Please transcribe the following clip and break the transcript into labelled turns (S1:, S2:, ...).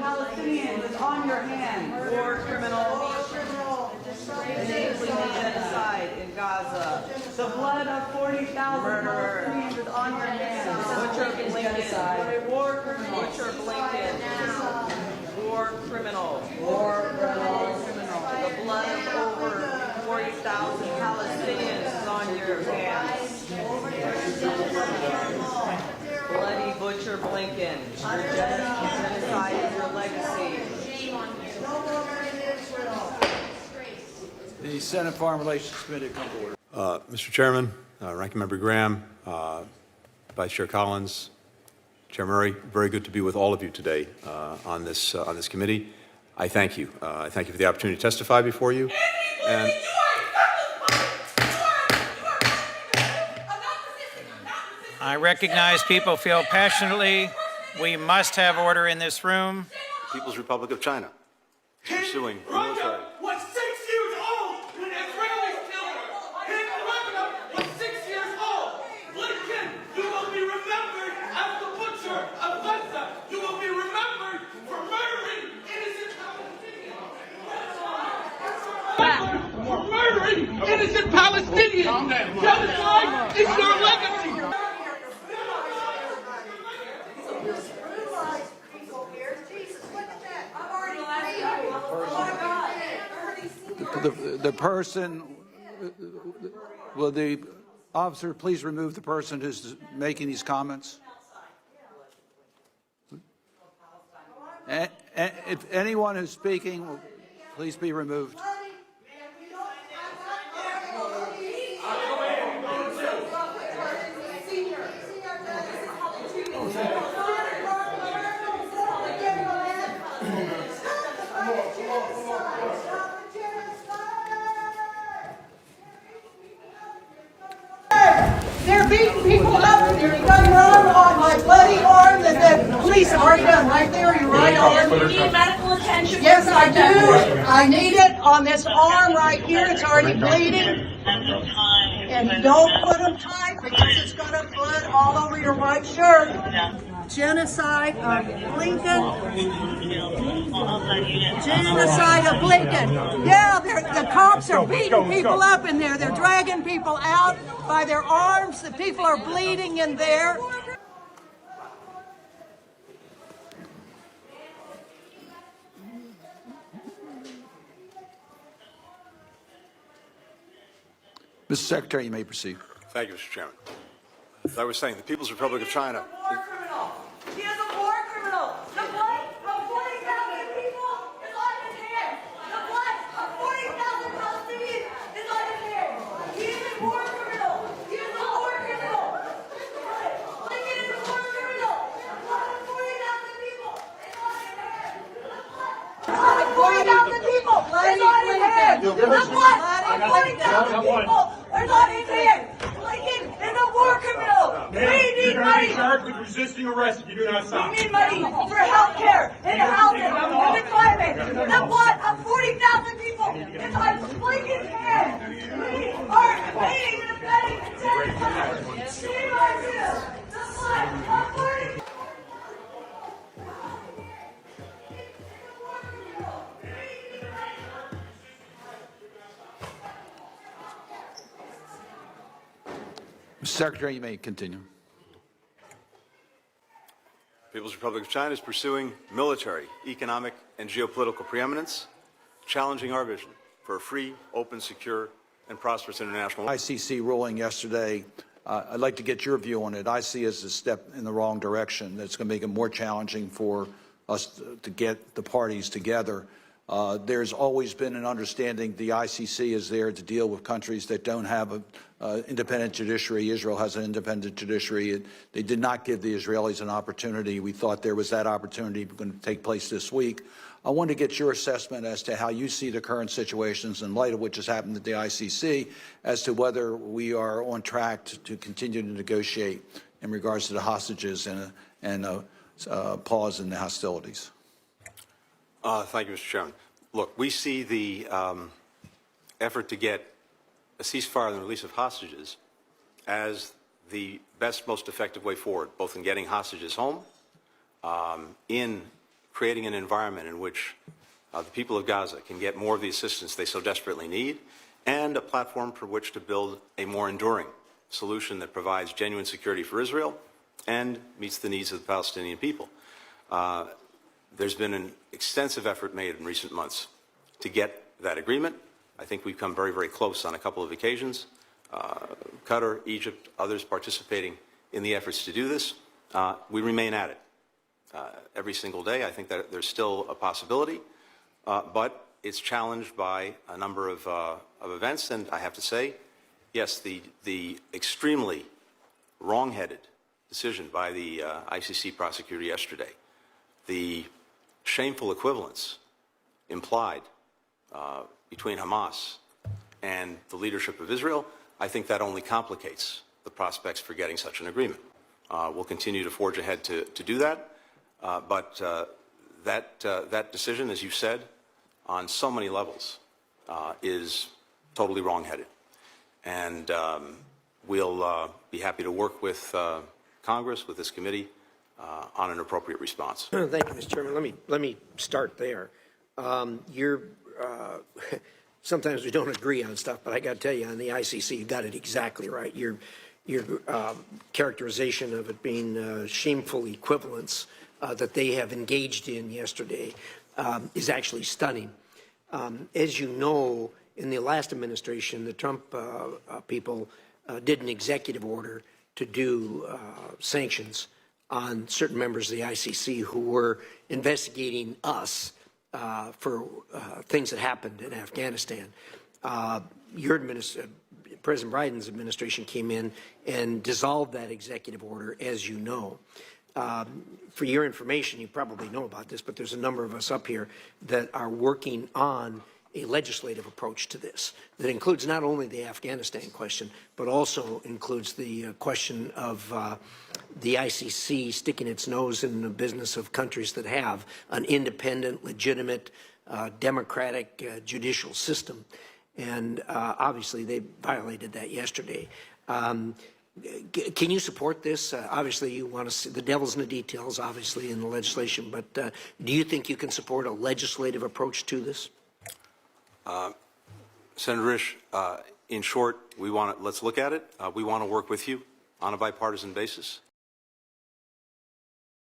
S1: Palestinians is on your hands.
S2: War criminal, enabling genocide in Gaza.
S1: The blood of 40,000 Palestinians is on your hands.
S2: Butcher Blinken.
S1: War criminal.
S2: Butcher Blinken. War criminal.
S1: War criminal.
S2: The blood of over 40,000 Palestinians is on your hands. Bloody Butcher Blinken. Your genocide is your legacy.
S3: The Senate Foreign Relations Committee come to order.
S4: Mr. Chairman, Ranking Member Graham, Vice Chair Collins, Chair Murray, very good to be with all of you today on this committee. I thank you. I thank you for the opportunity to testify before you. And
S5: I recognize people feel passionately. We must have order in this room.
S4: People's Republic of China pursuing military.
S6: Was 6 years old when Israelis killed her. His Rwanda was 6 years old. Blinken, you will be remembered as the butcher of Gaza. You will be remembered for murdering innocent Palestinians. For murdering innocent Palestinians. Genocide is your legacy.
S3: The person, will the officer please remove the person who's making these comments? If anyone who's speaking, will please be removed.
S7: They're beating people up and you've done wrong on my bloody arm that the police have already done right there, your right arm.
S8: You need medical attention.
S7: Yes, I do. I need it on this arm right here. It's already bleeding. And don't put them tight because it's going to blood all over your white shirt. Genocide of Blinken. Genocide of Blinken. Yeah, the cops are beating people up in there. They're dragging people out by their arms. The people are bleeding in there.
S3: Mr. Secretary, you may proceed.
S4: Thank you, Mr. Chairman. As I was saying, the People's Republic of China.
S2: War criminal. He is a war criminal. The blood of 40,000 people is on his hands. The blood of 40,000 Palestinians is on his hands. He is a war criminal. He is a war criminal. Blinken is a war criminal. The blood of 40,000 people is on his hands. The blood of 40,000 people is on his hands. The blood of 40,000 people is on his hands. Blinken is a war criminal. We need money.
S6: Charged with resisting arrest if you do not stop.
S2: We need money for health care and housing and the climate. The blood of 40,000 people is on Blinken's hands. We are aiding and abetting genocide. Shame on you. The blood of 40,000
S3: Mr. Secretary, you may continue.
S4: The People's Republic of China is pursuing military, economic, and geopolitical preeminence, challenging our vision for a free, open, secure, and prosperous international world.
S3: ICC ruling yesterday, I'd like to get your view on it. I see it as a step in the wrong direction. That's going to make it more challenging for us to get the parties together. There's always been an understanding the ICC is there to deal with countries that don't have an independent judiciary. Israel has an independent judiciary. They did not give the Israelis an opportunity. We thought there was that opportunity going to take place this week. I want to get your assessment as to how you see the current situations in light of what just happened at the ICC, as to whether we are on track to continue to negotiate in regards to the hostages and a pause in the hostilities.
S4: Thank you, Mr. Chairman. Look, we see the effort to get a ceasefire and the release of hostages as the best, most effective way forward, both in getting hostages home, in creating an environment in which the people of Gaza can get more of the assistance they so desperately need, and a platform for which to build a more enduring solution that provides genuine security for Israel and meets the needs of the Palestinian people. There's been an extensive effort made in recent months to get that agreement. I think we've come very, very close on a couple of occasions. Qatar, Egypt, others participating in the efforts to do this. We remain at it every single day. I think that there's still a possibility, but it's challenged by a number of events. And I have to say, yes, the extremely wrong-headed decision by the ICC prosecutor yesterday, the shameful equivalence implied between Hamas and the leadership of Israel, I think that only complicates the prospects for getting such an agreement. We'll continue to forge ahead to do that, but that decision, as you said, on so many levels is totally wrong-headed. And we'll be happy to work with Congress, with this committee, on an appropriate response.
S8: Thank you, Mr. Chairman. Let me start there. Sometimes we don't agree on stuff, but I got to tell you, on the ICC, you got it exactly right. Your characterization of it being shameful equivalence that they have engaged in yesterday is actually stunning. As you know, in the last administration, the Trump people did an executive order to do sanctions on certain members of the ICC who were investigating us for things that happened in Afghanistan. President Biden's administration came in and dissolved that executive order, as you know. For your information, you probably know about this, but there's a number of us up here that are working on a legislative approach to this that includes not only the Afghanistan question, but also includes the question of the ICC sticking its nose in the business of countries that have an independent, legitimate, democratic judicial system. And obviously they violated that yesterday. Can you support this? Obviously, you want to see the devil's in the details, obviously, in the legislation, but do you think you can support a legislative approach to this?
S4: Senator Risch, in short, let's look at it. We want to work with you on a bipartisan basis.